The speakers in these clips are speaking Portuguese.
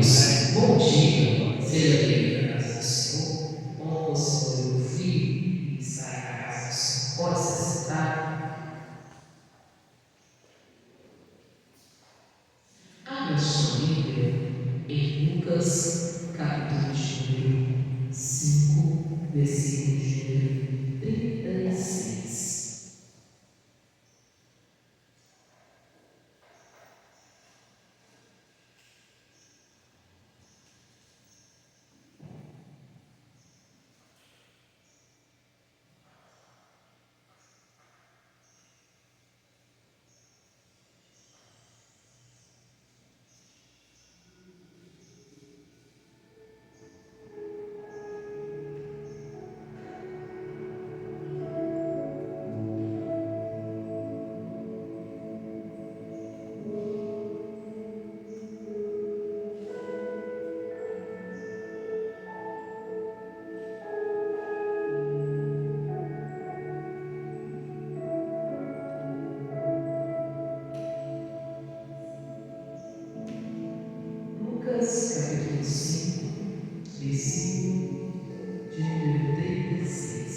Deus, bom dia, seja bem-vindo à casa do Senhor. Como o Senhor é meu filho, e está na casa do Senhor, pode se sentar. Abra sua Bíblia em Lucas, capítulo de número 5, versículo de número 36. Lucas, capítulo 5, versículo de número 36.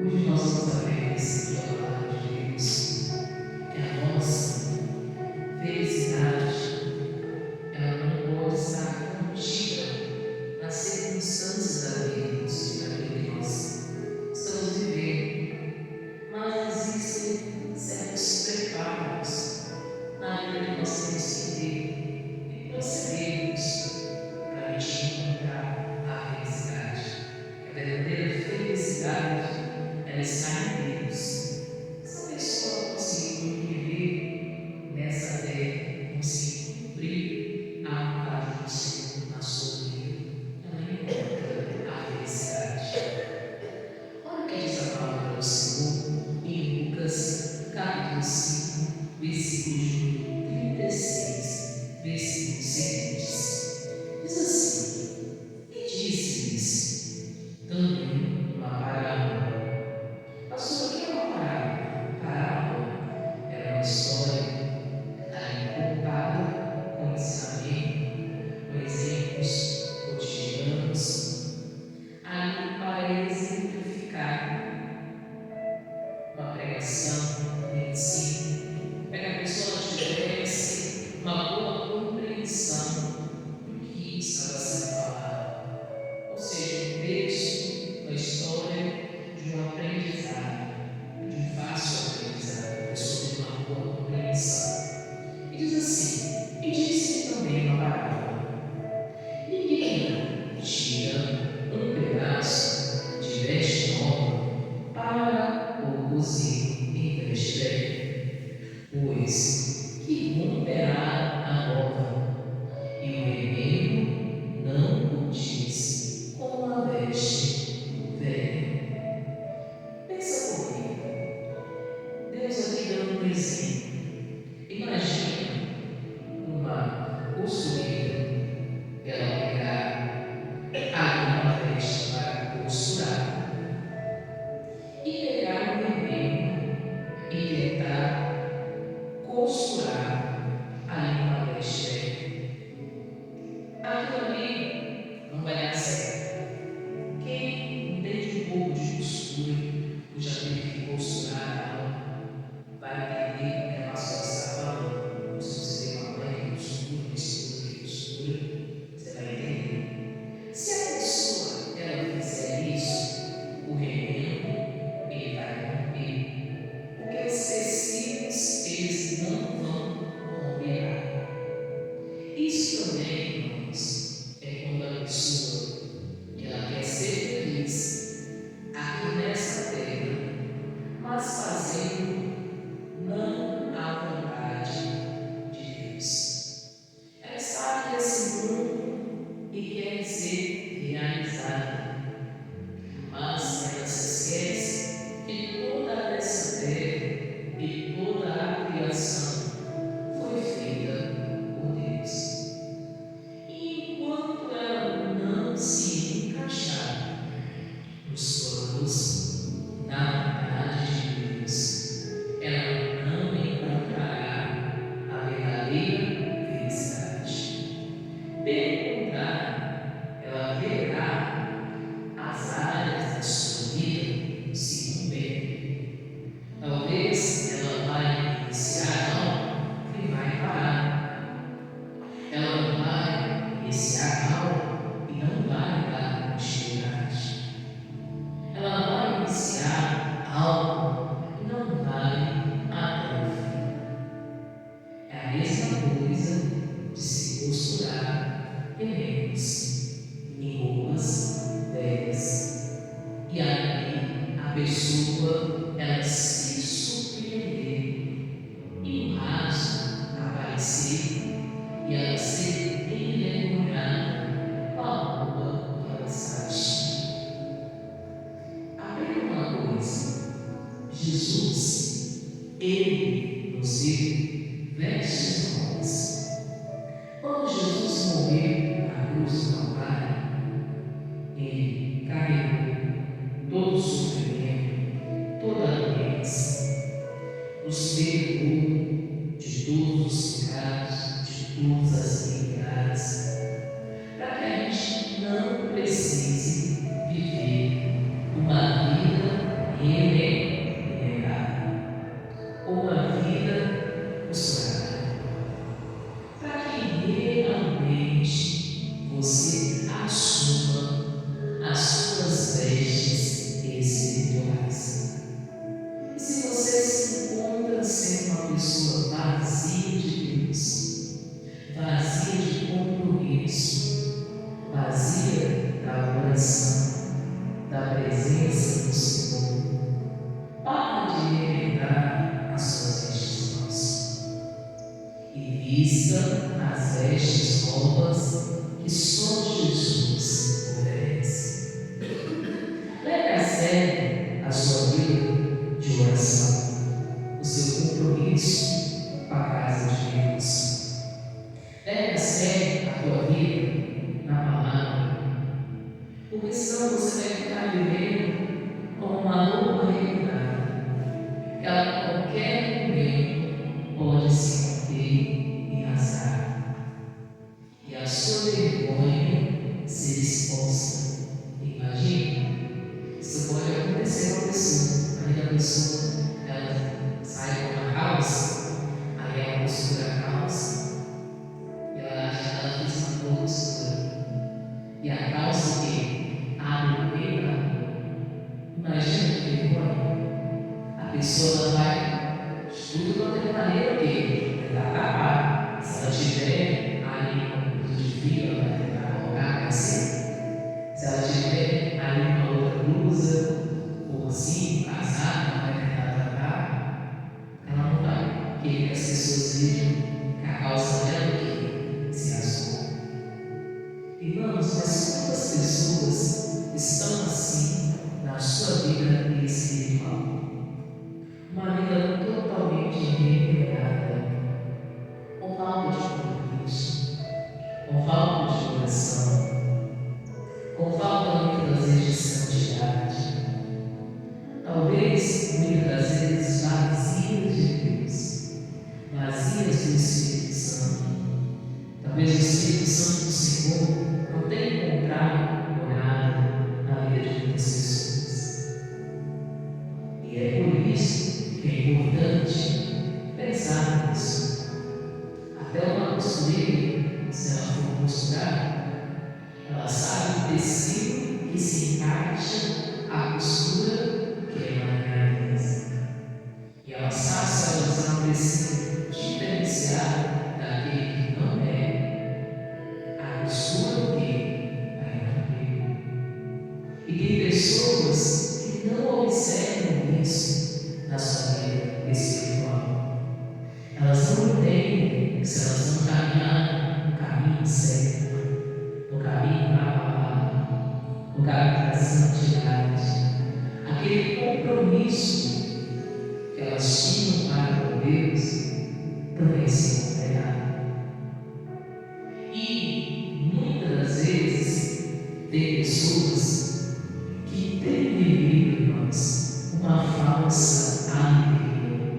Hoje nós vamos aprender esse palavra de Deus, que a nossa felicidade ela não pode estar contida nas circunstâncias da vida que nós estamos vivendo, mas existem certos preparos na vida que nós temos que ter e procedermos para a gente encontrar a felicidade. A verdadeira felicidade ela está em Deus. Se a pessoa conseguir viver nessa terra, conseguir cumprir a vontade do Senhor na sua vida, ela encontra a felicidade. Olha o que diz a palavra do Senhor em Lucas, capítulo 5, versículo de 36, versículos seguintes. Diz assim: E disse-lhes também uma parábola. Passou Ele nos deu vestes novas. Quando Jesus morreu na cruz do Calvário, Ele carregou todo o sofrimento, toda a doença, nos perdoou de todos os pecados, de todas as iniquidades, para que a gente não precise viver uma vida renegada, uma vida costurada, para que realmente você assuma as suas vestes espirituais. E se você se encontra sendo uma pessoa vazia de Deus, vazia de compromisso, vazia da oração, da presença do Senhor, para de remendar as suas vestes novas e vista as vestes novas que só Jesus oferece. Leve a sério a sua vida de oração, o seu compromisso com a casa de Deus. Leve a sério a tua vida na palavra, porque senão você vai ficar vivendo com uma nova realidade, que a qualquer momento pode se romper e rasgar, e a sua vergonha ser exposta. Imagina, isso pode acontecer com a pessoa. Aí a pessoa ela sai com uma calça, aí ela costura a calça e ela acha que ela fez uma boa costura. E a calça que abre o meio da rua. Imagina que vergonha. A pessoa ela vai de tudo quanto é maneira que tentar tapar. Se ela tiver ali um pouco de fio, ela vai tentar colocar assim. Se ela tiver ali uma outra blusa, ou assim, casaco, ela vai tentar tapar. Ela não vai querer que as pessoas vejam que a calça dela que se rasgou. Irmãos, mas quantas pessoas estão assim na sua vida espiritual? Uma vida totalmente renegada, com falta de compromisso, com falta de oração, com falta muitas vezes de santidade, talvez muitas das vezes vazias de Deus, vazias do Espírito Santo. Talvez o Espírito Santo do Senhor não tenha encontrado morada na vida de muitas pessoas. E é por isso que é importante pensar nisso. Até uma costureira, se ela for costurar, ela sabe o tecido que se encaixa à costura que é maneirada. E ela sabe se ela usar um tecido diferenciado daquele que não é, a costura que vai romper. E tem pessoas que não observam isso na sua vida espiritual. Elas não entendem que se elas não caminhar no caminho certo, no caminho da palavra, no caminho da santidade, aquele compromisso que elas tinham para com Deus também se cumprirá. E muitas das vezes tem pessoas que têm vivido, irmãos, uma falsa alegria,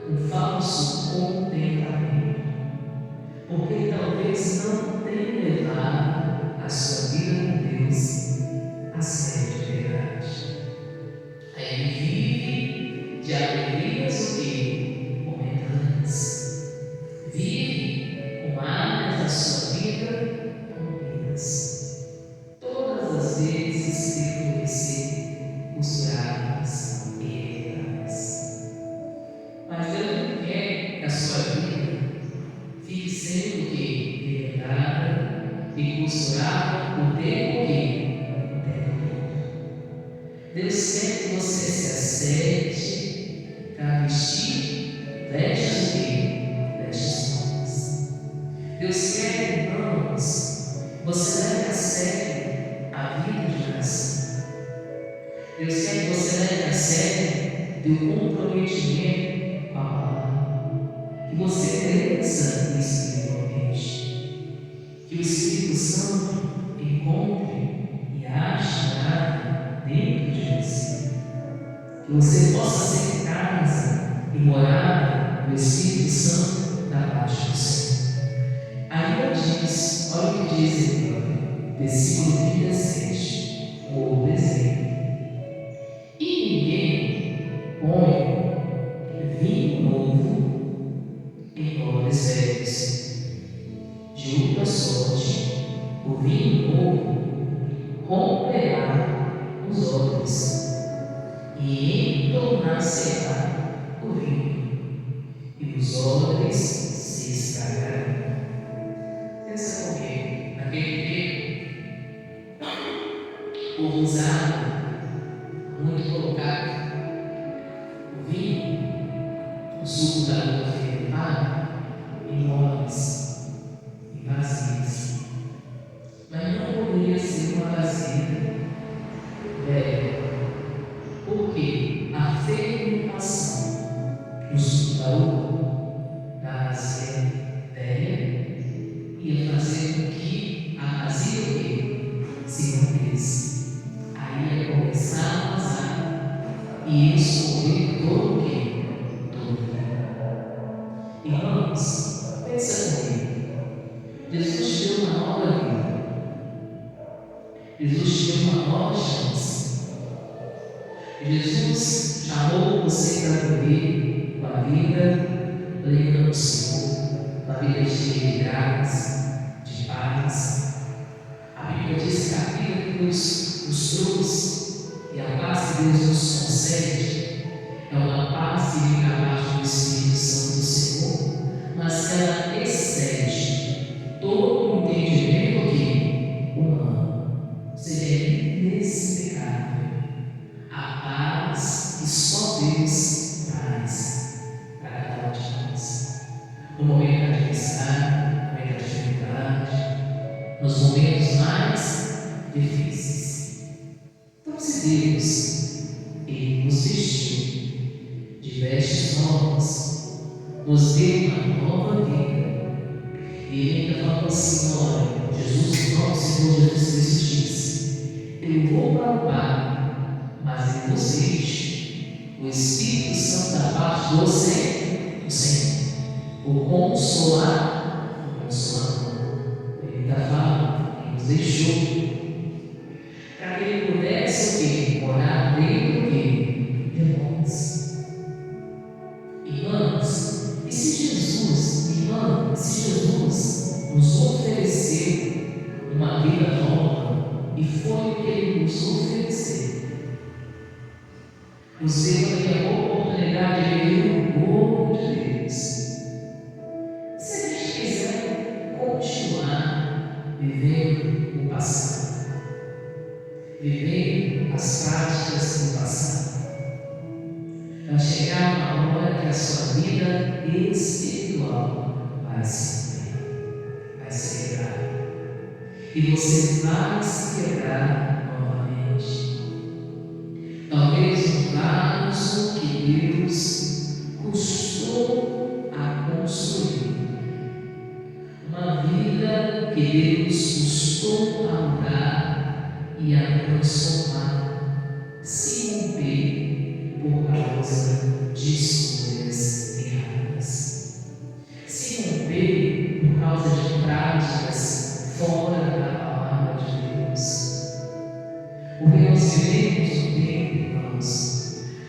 um falso contentamento, porque talvez não tenha levado a sua vida com Deus a sério de verdade. Aí ele vive de alegrias o quê? Momentâneas. Vive com áreas da sua vida rompidas. Todas as vezes teve que ser costuradas e remediadas. Mas Deus não quer que a sua vida fique sendo o quê? Remediada e costurada o tempo que? O tempo todo. Deus quer que você se acerte para vestir vestes o quê? Vestes novas. Deus quer, irmãos, você leve a sério a vida de oração. Deus quer que você leve a sério o comprometimento com a palavra, que você cresça espiritualmente, que o Espírito Santo encontre e ache morada dentro de você, que você possa ser casa e morada do Espírito Santo da parte do Senhor. Ainda diz, olha o que diz aqui, versículo 37, um outro exemplo. E ninguém põe vinho novo em odres velhos. De outra sorte, o vinho novo romperá os odres e entornecerá o vinho, e os odres se estragarão. Pensa comigo, naquele tempo, o povo usava muito colocar o vinho, o suco da uva fermentada, em odres, em vasilhas. Mas não poderia ser uma vasilha velha, porque a fermentação do suco da uva da vasilha velha ia fazer com que a vasilha se rompesse. Aí ia começar a vazar e escorrer todo o quê? Todo o vinho. Irmãos, pensa comigo. Jesus te deu uma nova vida. Jesus te deu uma nova chance. Jesus chamou você para viver uma vida plena do Senhor, uma vida cheia de graça, de paz. A Bíblia diz que a vida que Deus nos trouxe e a paz que Deus nos concede é uma paz que vem da parte do Espírito Santo do Senhor, mas que ela excede todo o entendimento humano. Seria inexplicável a paz que só Deus traz para cada um de nós. No momento da adversidade, no momento da dificuldade, nos momentos mais difíceis. Então, se Deus Ele nos vestiu de vestes novas, nos deu uma nova vida, e Ele ainda falou assim: olha, Jesus, o nosso Senhor Jesus Cristo disse: eu vou para o Pai, mas em vocês o Espírito Santo da parte do Senhor, o Consolador, Ele ainda fala, Ele nos deixou para que Ele pudesse o quê? Morar dentro de nós. Irmãos, e se Jesus nos ofereceu uma vida nova, e foi o que Ele nos ofereceu, nos deu aqui a oportunidade de viver o povo de Deus. Se a gente quiser continuar vivendo o passado, vivendo as práticas do passado, vai chegar uma hora que a sua vida espiritual vai se quebrar, e você vai se quebrar novamente. Talvez no vaso que Deus custou a construir, uma vida que Deus custou a mudar e a transformar, se romper por causa de escolhas erradas, se romper por causa de práticas fora da palavra de Deus. Porque nós vivemos um tempo, irmãos,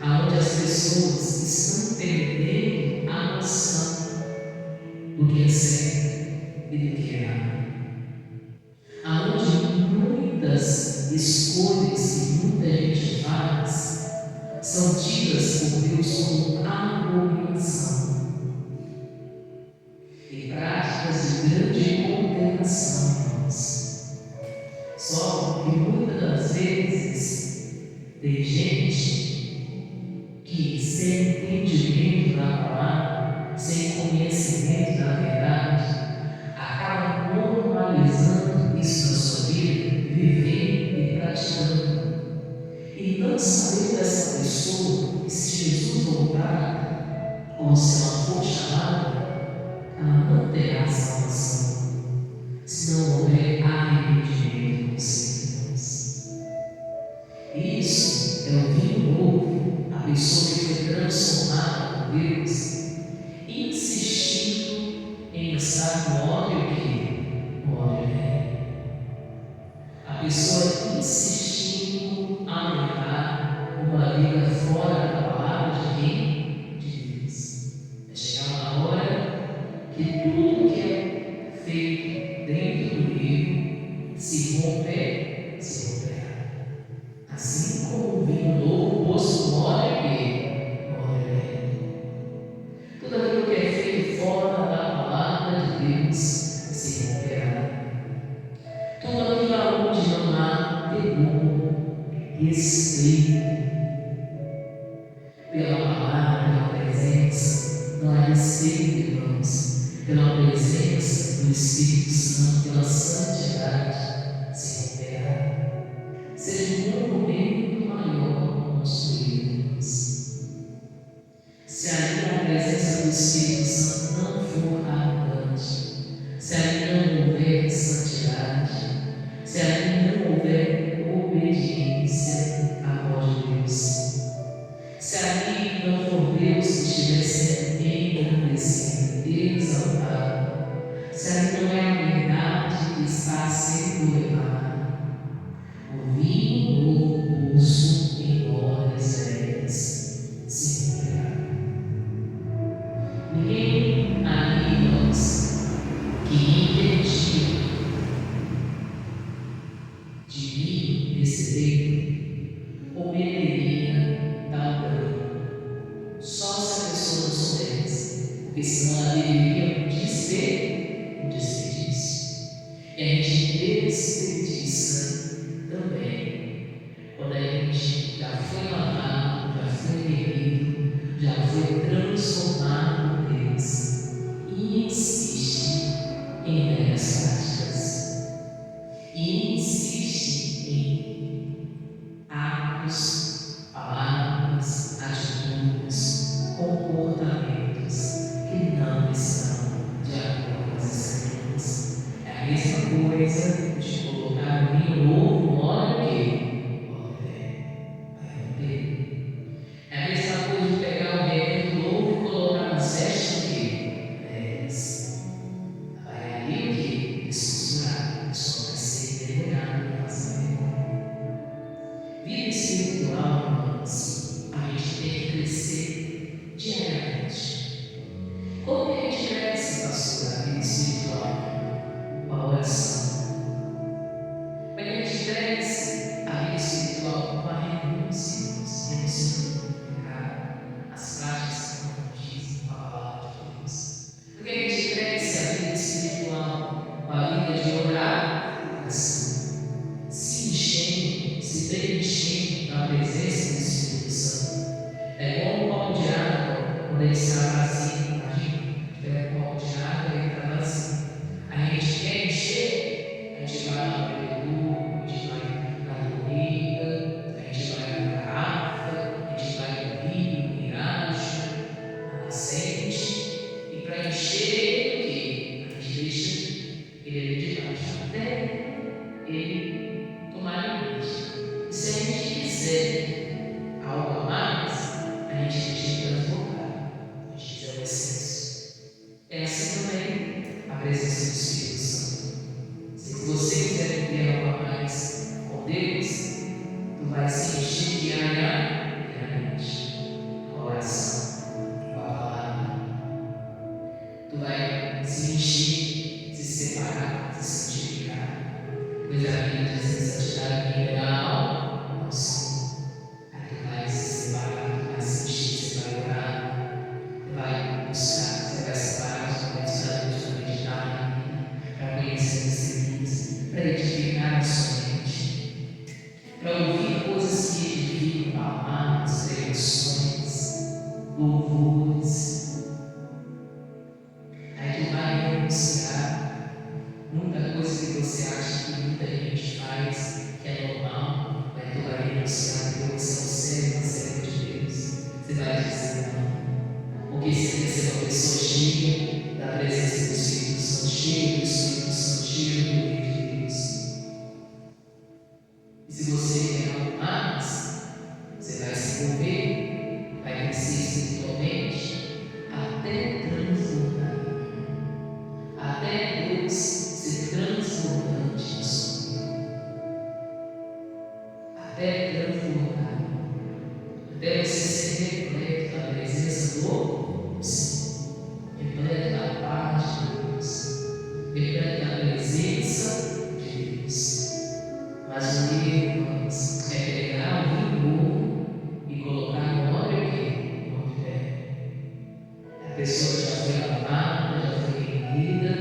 onde as pessoas estão perdendo a noção do que é certo e do que é errado. Aonde muitas escolhas que muita gente faz são tidas por Deus como abominação e práticas de grande condenação, irmãos. Só que muitas das vezes tem gente que, sem entendimento da palavra, sem conhecimento da verdade, acaba normalizando isso na sua vida, vivendo e praticando, e não saber dessa pessoa que, se Jesus voltar, com os isso é o vinho novo, a pessoa que foi transformada por Deus, insistindo em estar no óleo que? No óleo velho. A pessoa insistindo a levar uma vida fora da palavra de quem? De Deus. Vai chegar uma hora que tudo que é feito dentro do livro se romperá. Assim como o vinho novo posto no óleo que? No óleo velho. Tudo aquilo que é feito fora da palavra de Deus se romperá. Tudo aquilo onde não há temor, respeito pela palavra, pela presença, não há respeito, irmãos, pela presença do Espírito Santo, pela santidade, se romperá. Seja um monumento maior construído. Se ali a presença do Espírito Santo não for abundante, se ali não houver santidade, se ali não houver obediência à voz de Deus, se ali não for Deus que estiver sendo engrandecido, exaltado, se ali não é a verdade que está sendo levada, o vinho novo posto em odres velhas se romperá. Ninguém ali, irmãos, que impedia de vir desse leito cometeria tal dano. Só se a pessoa não soubesse, porque senão ela deveria um desperdício. E a gente desperdiça também quando a gente já foi lavado, já foi bebido, já foi transformado por Deus e insiste em velhas práticas, e insiste em atos, palavras, atitudes, comportamentos que não estão de acordo com as Escrituras. É a mesma coisa de colocar um vinho novo no óleo que? Óleo velho. Vai romper. É a mesma coisa de pegar um remédio novo e colocar nas vestes velhas. Vai ali o que? Descosturar. A pessoa vai ser envergonhada na nossa memória. Vida espiritual, irmãos, a gente tem que crescer diariamente. Como que a gente cresce, pastor, a vida espiritual? Com a oração. Como é que a gente cresce a vida espiritual? Com a renúncia, renunciando ao pecado, as práticas que não condizem com a palavra de Deus. Porque a gente cresce a vida espiritual com a vida de orar, assim, se enchendo, se preenchendo da presença do Espírito Santo. É como um copo de água quando ele está vazio. Imagina, tiver um copo de água e ele está vazio. A gente quer encher, a gente vai na bebedouro, a gente vai na torneira, a gente vai na garrafa, a gente vai no rio, no riacho, na nascente, e para encher ele, a gente deixa ele ali de baixo até ele tomar limite. Se a gente quiser algo a mais, a gente deixa de transformar, a gente quiser o excesso. É assim também a presença do Espírito Santo. Se você quiser ter algo a mais com Deus, tu vai se encher diariamente com a oração, com a palavra. Tu vai se encher, se separar, se santificar. Pois a Bíblia diz que santidade vem da alma ao som. Aí tu vai se separar, tu vai se encher, você vai orar, tu vai buscar, você vai separar os momentos da noite para meditar na vida, para conhecer esse Deus, para edificar a sua mente, para ouvir coisas que edificam, palavras, pregações, louvores. Aí tu vai renunciar muita coisa que você acha que muita gente faz, que é normal, mas tu vai renunciar porque você é um servo de Deus. Você vai dizer não. Porque se você é uma pessoa cheia da presença do Espírito Santo, cheia do Espírito Santo, cheia do poder de Deus. E se você quer algo mais, até transbordar, até você ser repleto da presença do Deus, repleto da paz de Deus, repleto da presença de Deus. Mas o que, irmãos, é pegar o vinho novo e colocar no óleo que não tiver. A pessoa já foi lavada, já foi remida,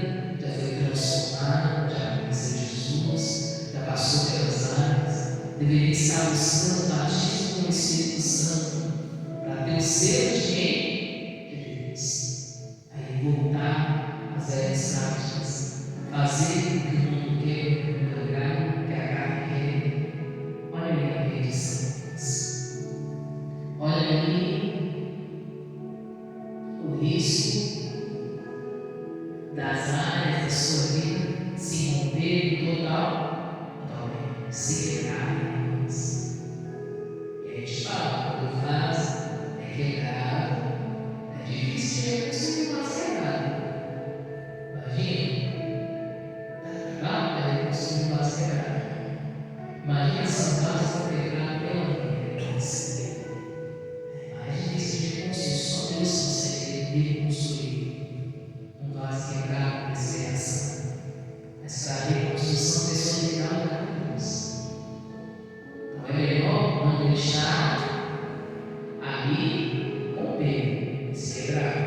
já foi transformada, já conheceu Jesus, já passou pelas áreas, deveria estar buscando o batismo com o Espírito Santo para ter o selo de quem? De Deus. Aí voltar às velhas práticas, fazer o que o mundo quer, o que a carne quer. Olha aí a perdição. Olha aí o risco das áreas da sua vida se romperem totalmente, se quebrarem. E a gente fala, quando faz, é quebrado, é difícil de reconstruir uma quebrada. Imagina, é reconstruir uma quebrada. Imagina essa base for quebrada pela vida. É mais difícil de reconstruir, só Deus consegue reconstruir um vaso quebrado nessa criação. Mas para a reconstrução, a pessoa tem que dar lugar para Deus. Então é melhor não deixar ali romper, se quebrar.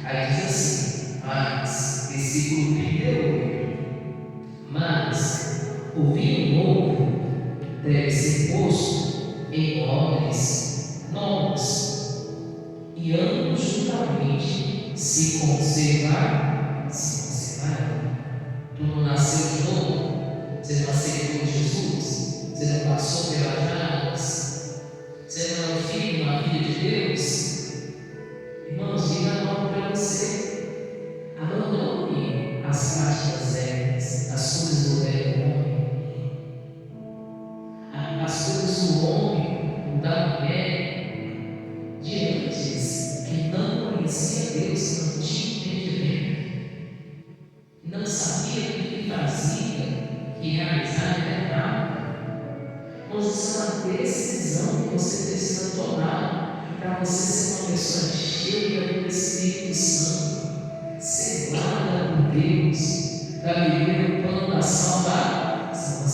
Aí diz assim, mas, versículo 38, mas o vinho novo deve ser posto em odres novos, e ambos juntamente se conservarão. Tu não nasceu de novo, você não aceitou Jesus, você não passou pelas águas, você não é um filho, uma filha de Deus. Irmãos, diga logo para você: abandone as práticas velhas, as coisas do velho homem, as coisas do homem, da mulher, de antes, que não conhecia Deus, que não tinha entendimento, não sabia o que fazia, que realizar era nada. Mas isso é uma decisão que você precisa tomar para você ser uma pessoa cheia do Espírito Santo, selada por Deus, para viver o plano da salvação.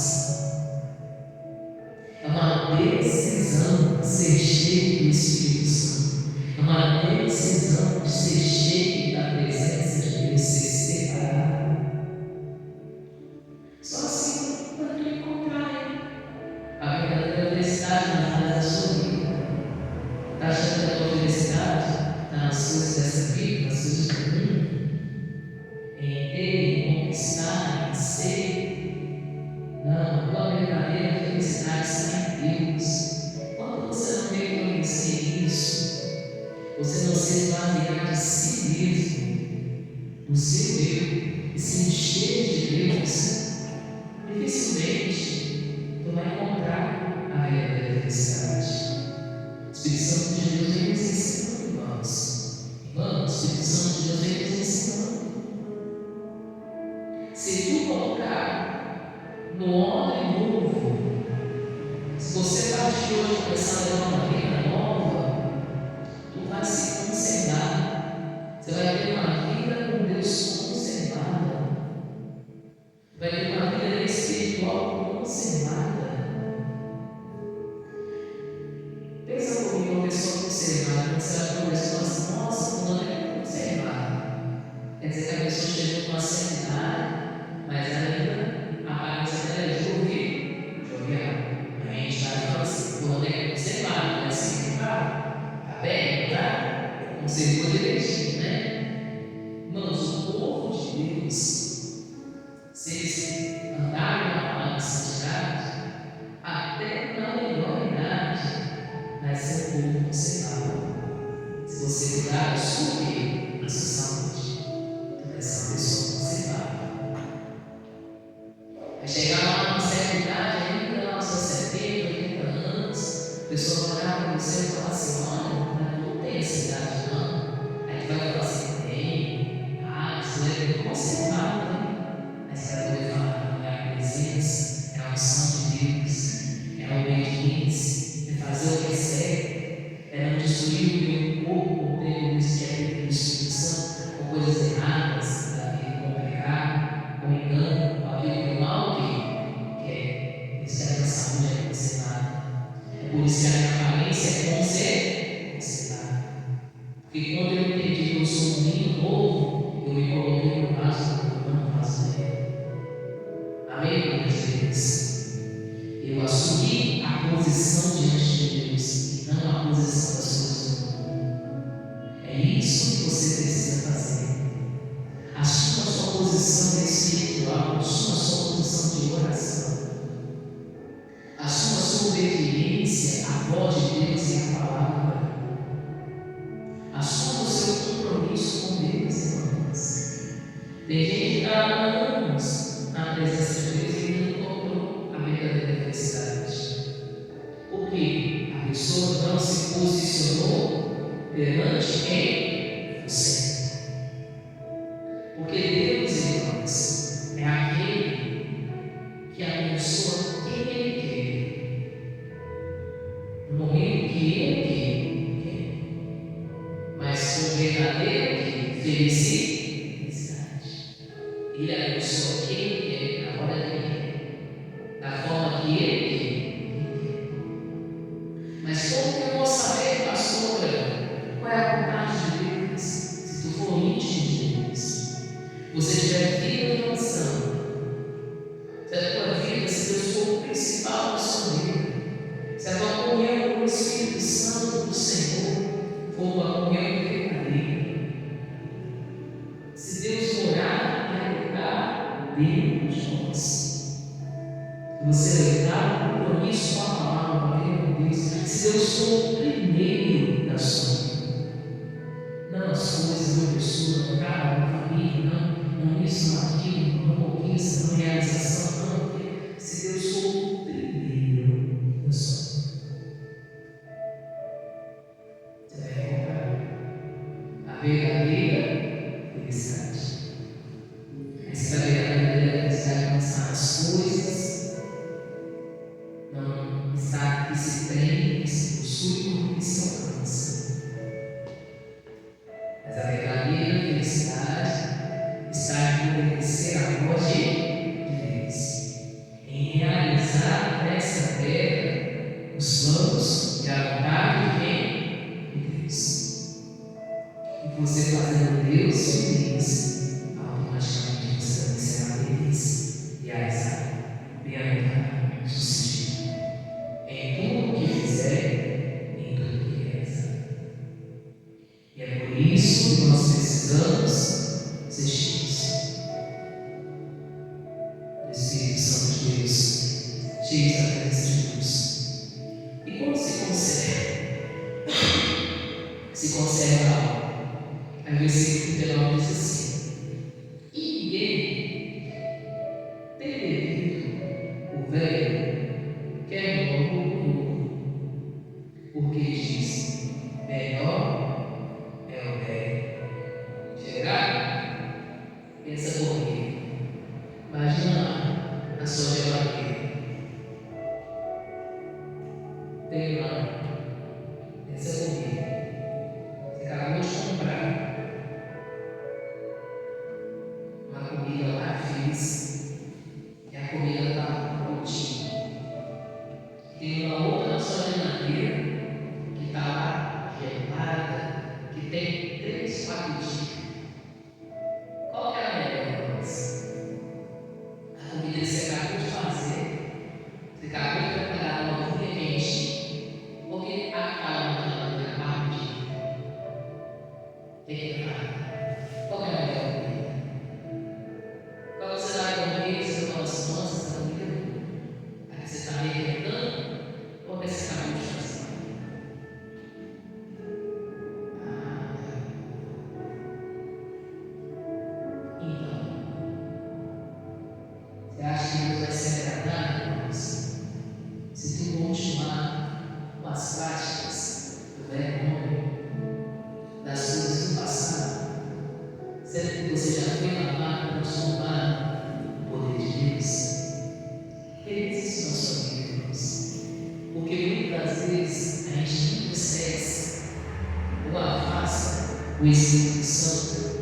É uma decisão de ser cheio do Espírito Santo, é uma decisão de ser cheio da presença de Deus, ser separado. Só assim para tu encontrar a verdadeira felicidade na área da sua vida. Está achando que a tua felicidade está nas coisas dessa vida, nas coisas do mundo, em ter, em conquistar, em ser? Não, a tua verdadeira felicidade está em Deus. Quando você não reconhecer isso, você não se esvaziar de si mesmo, do seu eu, e se encher de Deus, dificilmente tu vai encontrar a verdadeira felicidade. O Espírito Santo de Deus vem nos ensinando, irmãos. Irmãos, o Espírito Santo de Deus vem nos ensinando. Se tu colocar no homem novo, se você partir hoje começar a levar uma vida nova, tu vai se conservar. Você vai ter uma vida com Deus conservada. Vai ter uma vida espiritual conservada. Pensa comigo, uma pessoa conservada. Quando você vai para uma pessoa assim, nossa, fulano é conservada. Quer dizer que a pessoa chegou com uma certa idade, mas ainda a aparência dela é de ouvir, jovial. A gente está falando assim, fulano é conservado, não é assim, tá bem, tá? Conservou direitinho, né? Irmãos, o povo de Deus, se eles andarem na palavra de santidade, até na melhor idade, vai ser um povo conservado. Se você cuidar da sua vida, da sua saúde, tu vai ser uma pessoa conservada. Vai chegar lá numa certa idade, ainda lá nos seus 70, 80 anos, a pessoa vai olhar para você e falar assim: olha, não tem essa idade não. Aí tu vai falar assim: tem, isso é conservado, né? Mas para poder falar da minha presença, é a unção de Eu assumi a posição diante de Deus e não a posição das coisas do mundo. É isso que você precisa fazer. Assuma a sua posição espiritual, assuma a sua posição de oração, assuma a sua obediência à voz de Deus e à palavra, assuma o seu compromisso com Deus, irmãos. Tem gente que está há anos na presença de Deus e não encontrou a verdadeira felicidade. Por quê? A pessoa não se posicionou perante quem? Você. Porque Deus, irmãos, é aquele que abençoa quem Ele quer, no momento que Ele quer, mas com verdadeira felicidade. Ele abençoa quem Ele quer, na hora que Ele quer, da forma que Ele quer. Mas como que eu vou saber, pastora, qual é a vontade de Deus? Se tu for íntimo de Deus, você tiver vida em oração, se a tua vida, se Deus for o principal da sua vida, se a tua comunhão com o Espírito Santo do Senhor for uma comunhão verdadeira, se Deus morar e habitar dentro de nós, e você lembrar o compromisso com a palavra, com Deus, se Deus for o primeiro da sua vida, não as coisas, não a pessoa, não carro, não família, não isso, não aquilo, não conquista, não realização, não, porque se Deus for o primeiro da sua vida, você vai encontrar a verdadeira felicidade. Essa verdadeira felicidade não está nas coisas, não está que se tem, que se possui, que se alcança. Mas a verdadeira felicidade está em obedecer a voz de Deus, em realizar nessa terra os planos e a vontade de quem? De Deus. E você fazendo Deus feliz, automaticamente você também será feliz, realizado, bem-aventurado, sucedido em tudo que fizer, em tudo que realizar. E é por isso que nós precisamos ser cheios do Espírito Santo de Deus, cheios da presença de Deus. E como se conserva? Se conserva algo. Aí o versículo 19 diz assim: e ninguém tem bebido o velho, quer logo o novo, porque diz: melhor é o velho. Chegar, pensa comigo. Imagina a sua geladeira. Tem lá. Pensa comigo. Você acabou de comprar uma comida lá, fez, e a comida está prontinha. Tem uma outra na sua geladeira que está lá gelada, que tem 3, 4 dias. Qual que é a melhor coisa? A comida que você acabou de fazer, você acabou de preparar uma comida quente, porque aquela geladeira está ardida. Tem que preparar. Qual que é a melhor comida? Qual você vai comer? Você fala assim: nossa, essa comida, a que você está arrebentando, ou a que você acabou de fazer? Você acha que Deus vai se agradar, irmãos, se tu continuar com as práticas do velho homem, das coisas do passado, sendo que você já foi lavado, transformado no poder de Deus? Realize isso na sua vida, irmãos, porque muitas vezes a gente não esquece ou afasta o Espírito Santo